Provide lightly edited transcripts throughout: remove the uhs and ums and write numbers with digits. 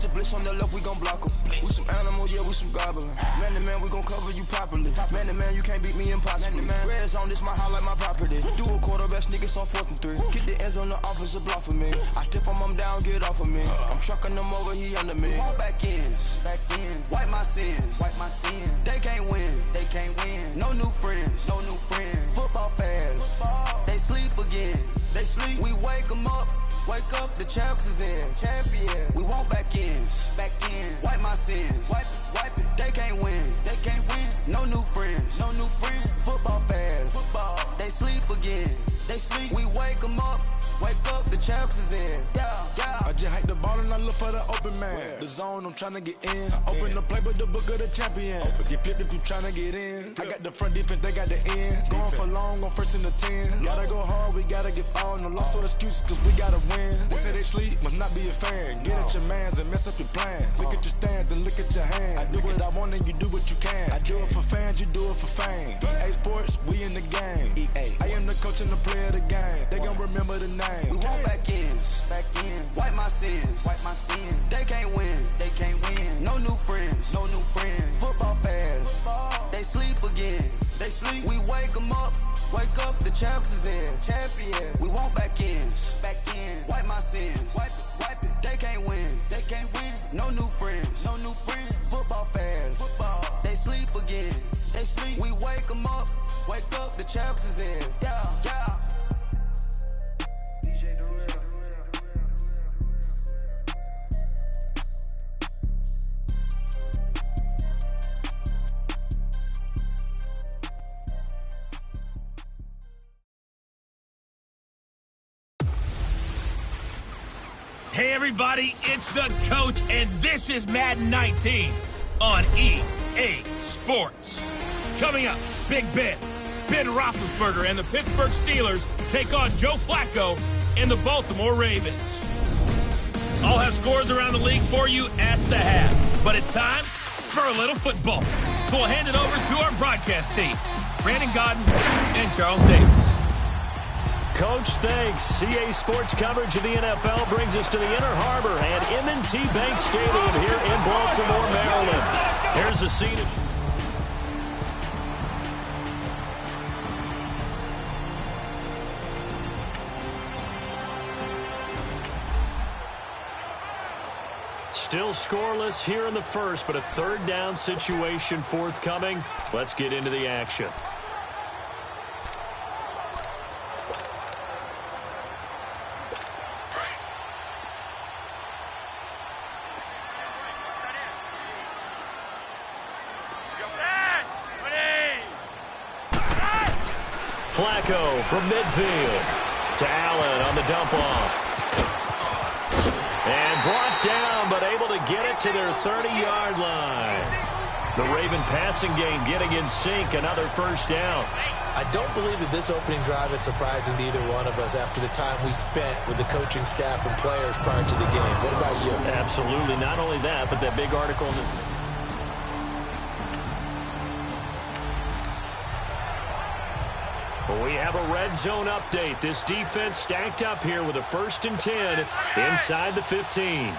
the blitz on the left, we gon' block 'em. We some animal, yeah, we some goblin. Man to man, we gon' cover you properly. Man to man, you can't beat me impossibly. Red zone, this my highlight, my property. Do a quarterback sneak, it's on 4th and 3. Get the ends on the offensive block for me. I step on him down, get off of me. I'm trucking them over, he under me. Walk back ends, wipe my sins, They can't win, No new friends, Football fast, they sleep again. We wake 'em up. Wake up, the champs is in. Champion. We want back ends. Wipe my sins. Wipe it. They can't win. No new friends. Football fast. They sleep again. We wake 'em up. Wake up, the champs is in. Yeah. I just hike the ball and I look for the open man. The zone, I'm tryna get in. Open the playbook, the book of the champion. Get flipped if you tryna get in. I got the front defense, they got the end. Going for long, on 1st and 10. Gotta go hard, we gotta get all. No loss or excuses, cause we gotta win. They say they sleep, must not be a fan. Get at your mans and mess up your plan. Look at your stands and look at your hand. I do what I want and you do what you can. I do it for fans, you do it for fame. EA Sports, we in the game. I am the coach and the player of the game. They gon' remember the name. We want back ends. Wipe my sins. They can't win. No new friends. Football fast. They sleep again. We wake 'em up. Wake up, the champs is in. Champion. We want back ends. Wipe my sins. Wipe it. They can't win. No new friends. Football fast. They sleep again. We wake 'em up. Wake up, the champs is in. Yeah. Hey everybody, it's the coach, and this is Madden 19 on EA Sports. Coming up, Big Ben Roethlisberger and the Pittsburgh Steelers take on Joe Flacco and the Baltimore Ravens. I'll have scores around the league for you at the half, but it's time for a little football. So we'll hand it over to our broadcast team, Brandon Godden and Charles Davis. Coach, thanks. CA Sports coverage of the NFL brings us to the Inner Harbor and M&T Bank Stadium here in Baltimore, Maryland. Here's the scene. Still scoreless here in the first, but a 3rd down situation forthcoming. Let's get into the action. Flacco from midfield to Allen on the dump off. And brought down, but able to get it to their 30-yard line. The Raven passing game getting in sync, another 1st down. I don't believe that this opening drive is surprising to either one of us after the time we spent with the coaching staff and players prior to the game. What about you? Absolutely. Not only that, but that big article in the we have a red zone update. This defense stacked up here with a 1st and 10 inside the 15.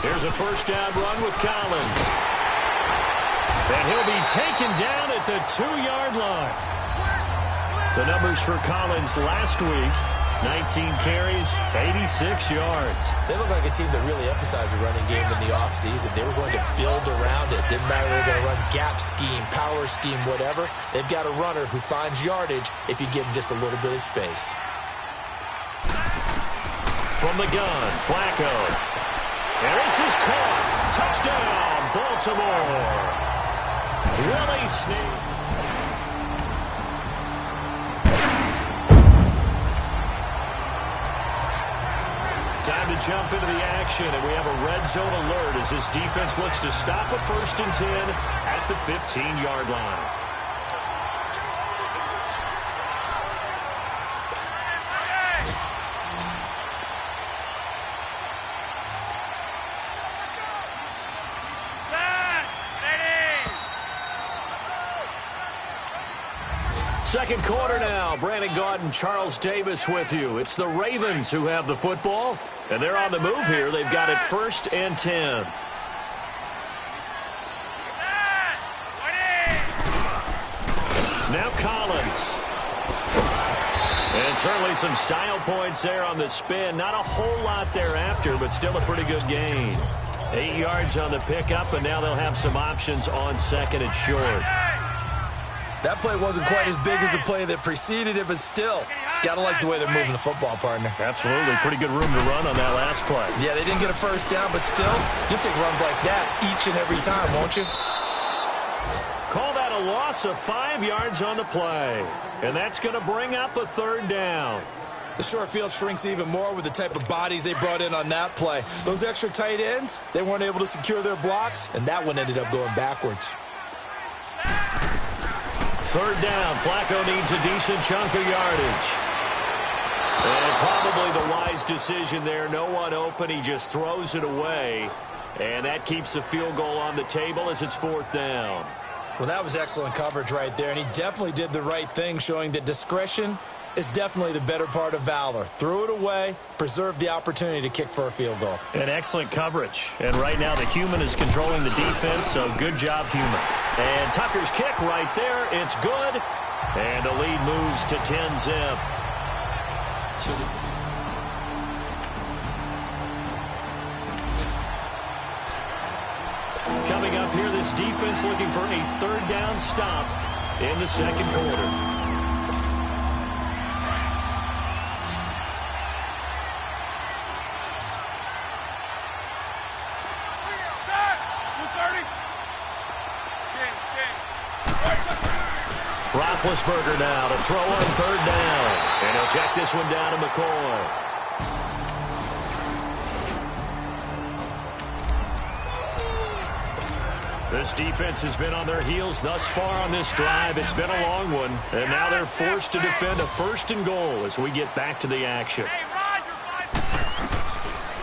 Here's a 1st down run with Collins. And he'll be taken down at the 2-yard line. The numbers for Collins last week. 19 carries, 86 yards. They look like a team that really emphasized the running game in the offseason. They were going to build around it. Didn't matter if they were going to run gap scheme, power scheme, whatever. They've got a runner who finds yardage if you give him just a little bit of space. From the gun, Flacco. And this is caught. Touchdown, Baltimore. Willie Snead. Time to jump into the action, and we have a red zone alert as this defense looks to stop a 1st and 10 at the 15-yard line. Second quarter now. Brandon Gaudin and Charles Davis with you. It's the Ravens who have the football, and they're on the move here. They've got it 1st and 10. Now Collins. And certainly some style points there on the spin. Not a whole lot thereafter, but still a pretty good gain. 8 yards on the pickup, and now they'll have some options on 2nd and short. That play wasn't quite as big as the play that preceded it, but still, got to like the way they're moving the football, partner. Absolutely. Pretty good room to run on that last play. Yeah, they didn't get a first down, but still, you'll take runs like that each and every time, won't you? Call that a loss of 5 yards on the play. And that's going to bring up a 3rd down. The short field shrinks even more with the type of bodies they brought in on that play. Those extra tight ends, they weren't able to secure their blocks, and that one ended up going backwards. 3rd down. Flacco needs a decent chunk of yardage. And probably the wise decision there. No one open. He just throws it away. And that keeps the field goal on the table as it's 4th down. Well, that was excellent coverage right there, and he definitely did the right thing, showing that discretion is definitely the better part of valor. Threw it away, preserved the opportunity to kick for a field goal. And excellent coverage. And right now the human is controlling the defense, so good job, human. And Tucker's kick right there. It's good. And the lead moves to 10-zip. Coming up here, this defense looking for a 3rd down stop in the 2nd quarter. Roethlisberger now to throw on 3rd down. And he'll check this one down to McCoy. This defense has been on their heels thus far on this drive. It's been a long one. And now they're forced to defend a 1st and goal as we get back to the action.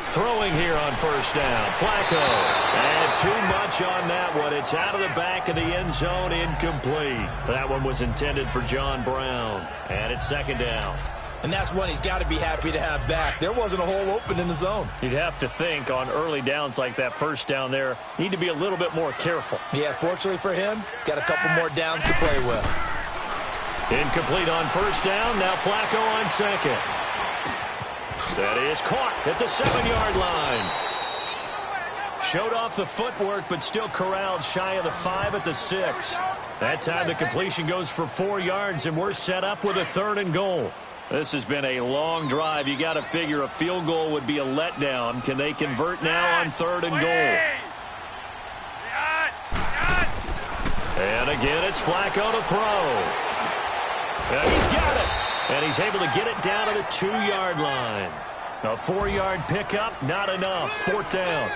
Throwing here on 1st down. Flacco. And too much on that one. It's out of the back of the end zone, incomplete. That one was intended for John Brown. And it's 2nd down. And that's one he's got to be happy to have back. There wasn't a hole open in the zone. You'd have to think on early downs like that 1st down there, need to be a little bit more careful. Yeah, fortunately for him, got a couple more downs to play with. Incomplete on 1st down. Now Flacco on 2nd. That is caught at the 7-yard line. Showed off the footwork, but still corralled shy of the 5 at the 6. That time the completion goes for 4 yards, and we're set up with a 3rd and goal. This has been a long drive. You got to figure a field goal would be a letdown. Can they convert now on 3rd and goal? And again, it's Flacco to throw. And he's got it. And he's able to get it down to the 2-yard line. A 4-yard pickup, not enough. 4th down.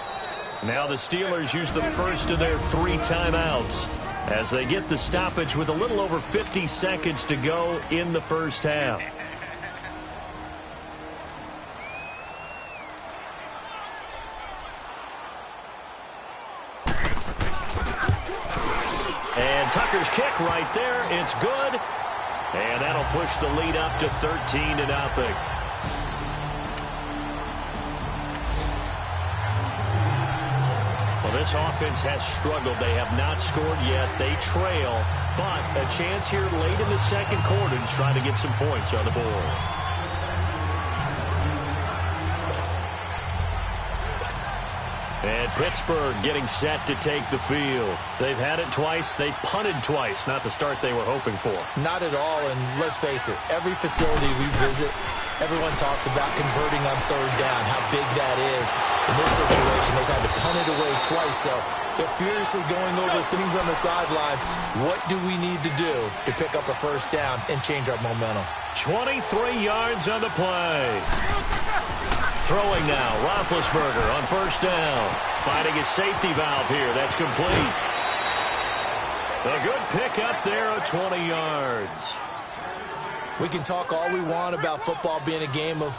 Now the Steelers use the first of their 3 timeouts as they get the stoppage with a little over 50 seconds to go in the 1st half. And Tucker's kick right there. It's good. And that'll push the lead up to 13-0. Well, this offense has struggled. They have not scored yet. They trail, but a chance here late in the 2nd quarter to try to get some points on the board. And Pittsburgh getting set to take the field. They've had it twice. They've punted twice. Not the start they were hoping for. Not at all, and let's face it, every facility we visit, everyone talks about converting on 3rd down, how big that is. In this situation, they've had to punt it away twice, so they're furiously going over things on the sidelines. What do we need to do to pick up a 1st down and change our momentum? 23 yards on the play. Throwing now, Roethlisberger on 1st down. Finding his safety valve here. That's complete. A good pickup there of 20 yards. We can talk all we want about football being a game of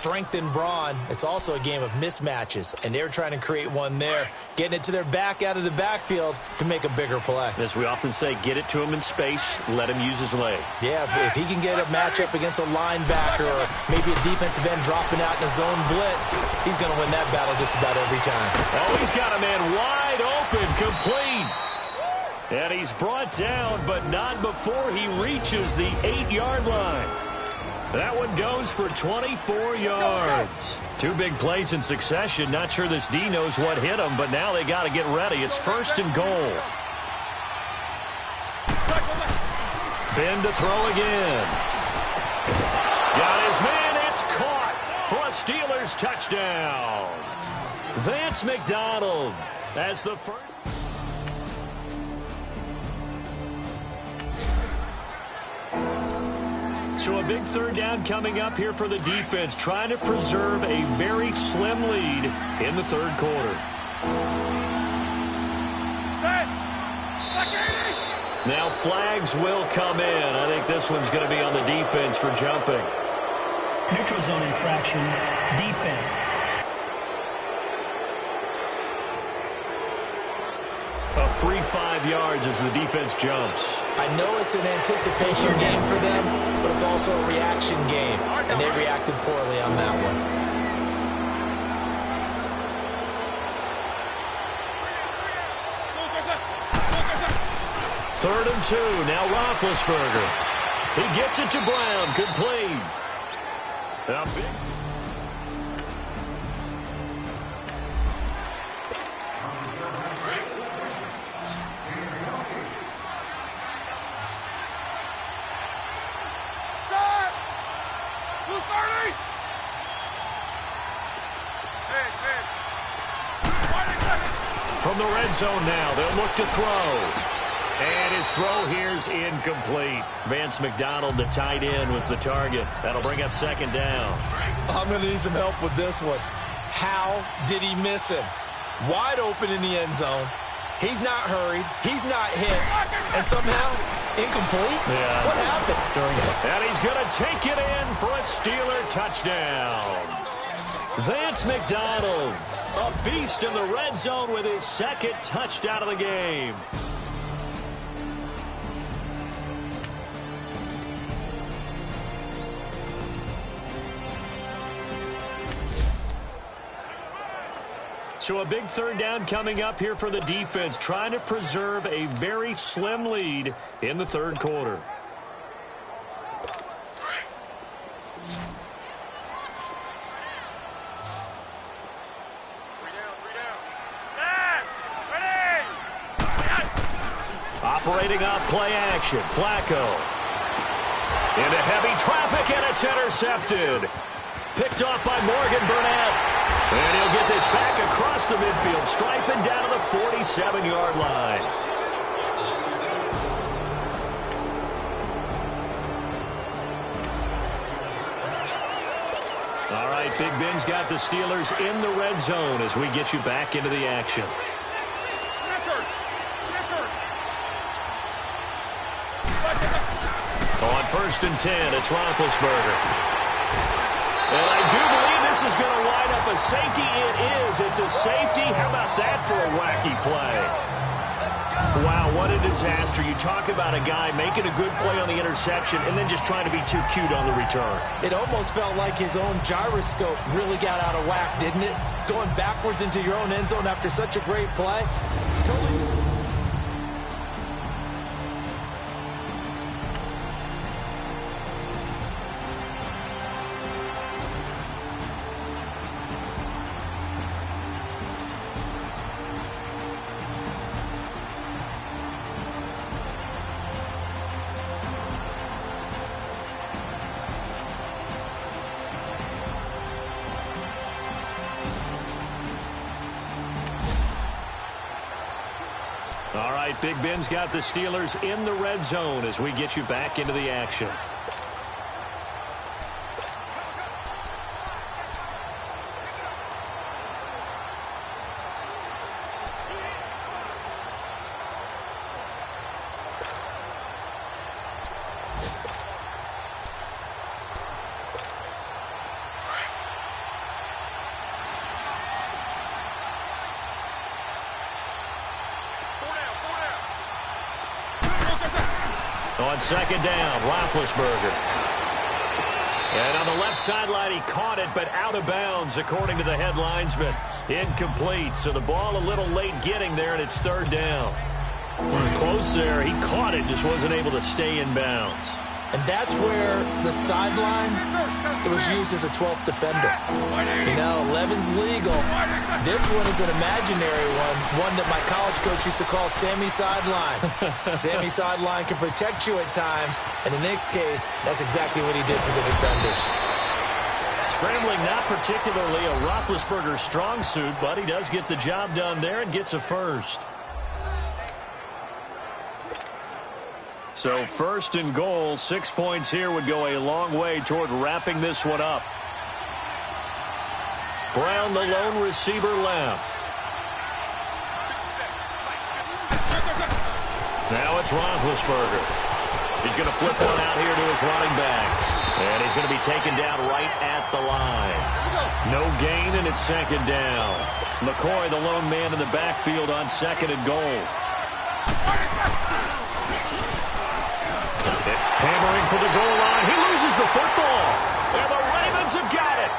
strength and brawn. It's also a game of mismatches, and they're trying to create one there, getting it to their back out of the backfield to make a bigger play. As we often say, get it to him in space, let him use his leg. Yeah, if he can get a matchup against a linebacker or maybe a defensive end dropping out in a zone blitz, he's going to win that battle just about every time. Oh, he's got a man wide open, complete. And he's brought down, but not before he reaches the 8-yard line. That one goes for 24 yards. Two big plays in succession. Not sure this D knows what hit him, but now they got to get ready. It's 1st and goal. Ben to throw again. Got his man. It's caught for a Steelers touchdown. Vance McDonald as the first. So a big 3rd down coming up here for the defense, trying to preserve a very slim lead in the 3rd quarter. Now flags will come in. I think this one's going to be on the defense for jumping. Neutral zone infraction, defense. A free 5 yards as the defense jumps. I know it's an anticipation game for them, but it's also a reaction game, and they reacted poorly on that one. Third and 2. Now Roethlisberger. He gets it to Brown. Complete. Now big. From the red zone now, they'll look to throw. And his throw here's incomplete. Vance McDonald, the tight end, was the target. That'll bring up 2nd down. I'm going to need some help with this one. How did he miss him? Wide open in the end zone. He's not hurried. He's not hit. And somehow, incomplete? Yeah. What happened? And he's going to take it in for a Steeler touchdown. Vance McDonald, a beast in the red zone with his 2nd touchdown of the game. So a big 3rd down coming up here for the defense, trying to preserve a very slim lead in the 3rd quarter. Operating off play action. Flacco. Into heavy traffic, and it's intercepted. Picked off by Morgan Burnett. And he'll get this back across the midfield, striping down to the 47-yard line. All right, Big Ben's got the Steelers in the red zone as we get you back into the action. On 1st and 10, it's Roethlisberger. And I do believe this is going to wind up a safety. It is. It's a safety. How about that for a wacky play? Wow, what a disaster. You talk about a guy making a good play on the interception and then just trying to be too cute on the return. It almost felt like his own gyroscope really got out of whack, didn't it? Going backwards into your own end zone after such a great play. Totally. All right, Big Ben's got the Steelers in the red zone as we get you back into the action. On second down, Roethlisberger. And on the left sideline, he caught it, but out of bounds, according to the head linesman. Incomplete, so the ball a little late getting there, and it's third down. Close there. He caught it, just wasn't able to stay in bounds. And that's where the sideline, it was used as a 12th defender. You know, 11's legal. This one is an imaginary one that my college coach used to call Sammy Sideline. Sammy Sideline can protect you at times, and in this case, that's exactly what he did for the defenders. Scrambling not particularly a Roethlisberger strong suit, but he does get the job done there and gets a first. So first and goal, 6 points here would go a long way toward wrapping this one up. Brown, the lone receiver, left. Now it's Roethlisberger. He's going to flip one out here to his running back. And he's going to be taken down right at the line. No gain, and it's second down. McCoy, the lone man in the backfield on second and goal. Hammering for the goal line. He loses the football. And the Ravens have got it.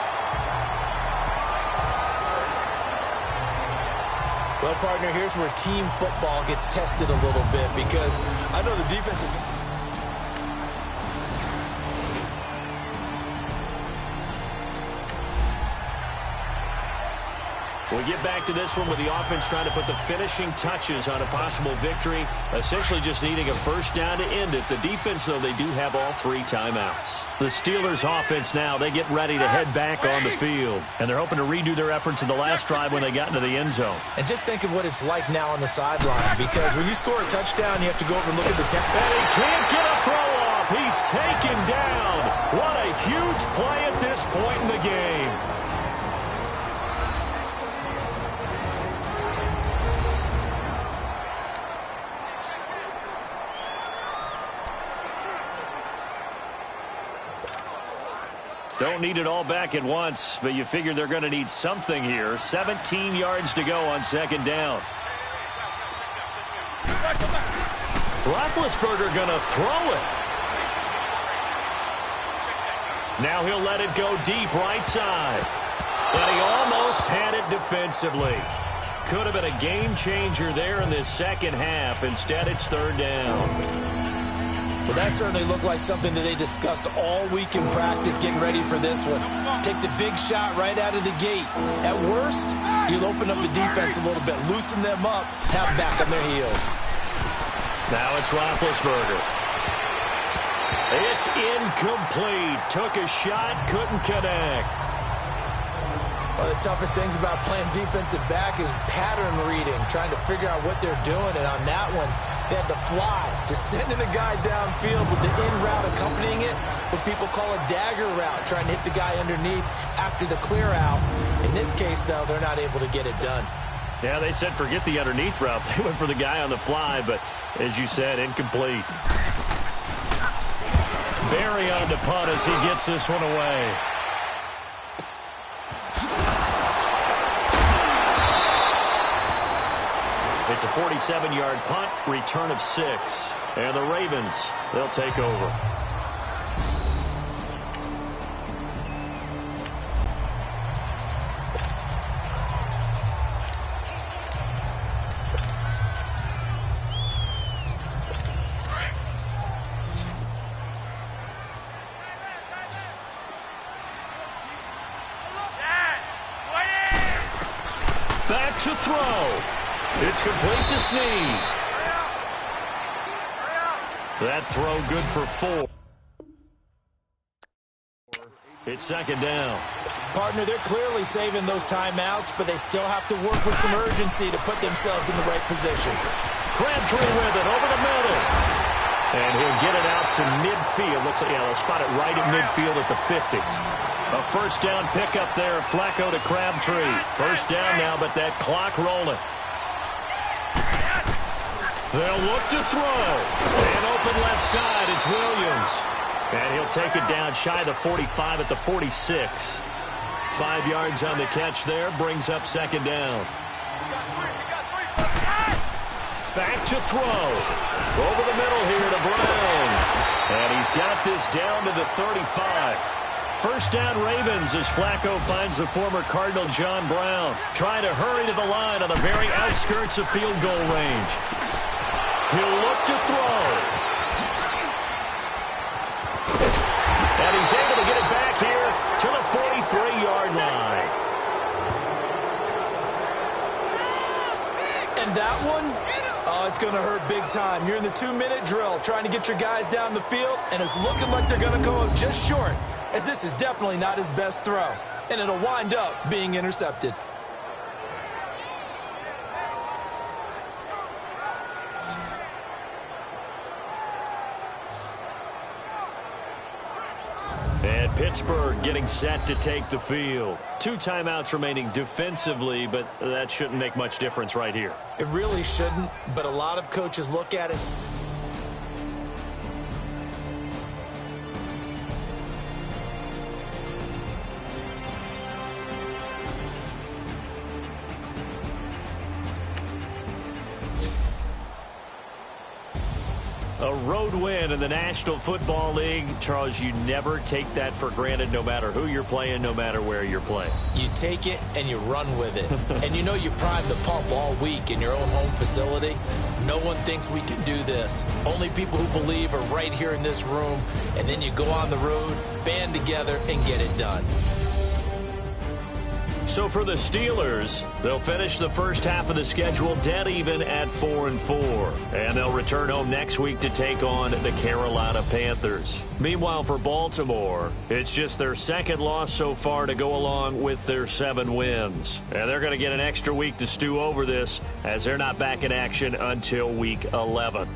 Well, partner, here's where team football gets tested a little bit, because I know the defensive... We get back to this one with the offense trying to put the finishing touches on a possible victory, essentially just needing a first down to end it. The defense, though, they do have all 3 timeouts. The Steelers' offense now, they get ready to head back on the field, and they're hoping to redo their efforts in the last drive when they got into the end zone. And just think of what it's like now on the sideline, because when you score a touchdown, you have to go over and look at the tempo. And he can't get a throw off. He's taken down. What a huge play at this point in the game. Don't need it all back at once, but you figure they're going to need something here. 17 yards to go on second down. Roethlisberger going to throw it. Now he'll let it go deep right side. But he almost had it defensively. Could have been a game changer there in this second half. Instead, it's third down. Well, that certainly looked like something that they discussed all week in practice, getting ready for this one. Take the big shot right out of the gate. At worst, you'll open up the defense a little bit, loosen them up, have them back on their heels. Now it's Roethlisberger. It's incomplete. Took a shot, couldn't connect. One of the toughest things about playing defensive back is pattern reading, trying to figure out what they're doing. And on that one, they had the fly, just sending a guy downfield with the in route accompanying it, what people call a dagger route, trying to hit the guy underneath after the clear out. In this case, though, they're not able to get it done. Yeah, they said forget the underneath route. They went for the guy on the fly, but as you said, incomplete. Barry on to punt as he gets this one away. It's a 47-yard punt, return of 6. And the Ravens, they'll take over. Back to throw. It's complete to Snead. That throw good for 4. It's second down. Partner, they're clearly saving those timeouts, but they still have to work with some urgency to put themselves in the right position. Crabtree with it over the middle. And he'll get it out to midfield. Looks like, yeah, they'll spot it right at midfield at the 50. A first down pickup there. Flacco to Crabtree. First down now, but that clock rolling. They'll look to throw. And open left side, it's Williams. And he'll take it down shy of the 45 at the 46. 5 yards on the catch there, brings up second down. Back to throw. Over the middle here to Brown. And he's got this down to the 35. First down Ravens as Flacco finds the former Cardinal John Brown, trying to hurry to the line on the very outskirts of field goal range. He'll look to throw. And he's able to get it back here to the 43-yard line. And that one, oh, it's going to hurt big time. You're in the 2-minute drill trying to get your guys down the field, and it's looking like they're going to go up just short, as this is definitely not his best throw, and it'll wind up being intercepted. And Pittsburgh getting set to take the field. 2 timeouts remaining defensively, but that shouldn't make much difference right here. It really shouldn't, but a lot of coaches look at it. A road win in the National Football League. Charles, you never take that for granted no matter who you're playing, no matter where you're playing. You take it and you run with it. And you know you prime the pump all week in your own home facility. No one thinks we can do this. Only people who believe are right here in this room. And then you go on the road, band together, and get it done. So for the Steelers, they'll finish the first half of the schedule dead even at 4-4. And they'll return home next week to take on the Carolina Panthers. Meanwhile, for Baltimore, it's just their second loss so far to go along with their 7 wins. And they're going to get an extra week to stew over this, as they're not back in action until week 11.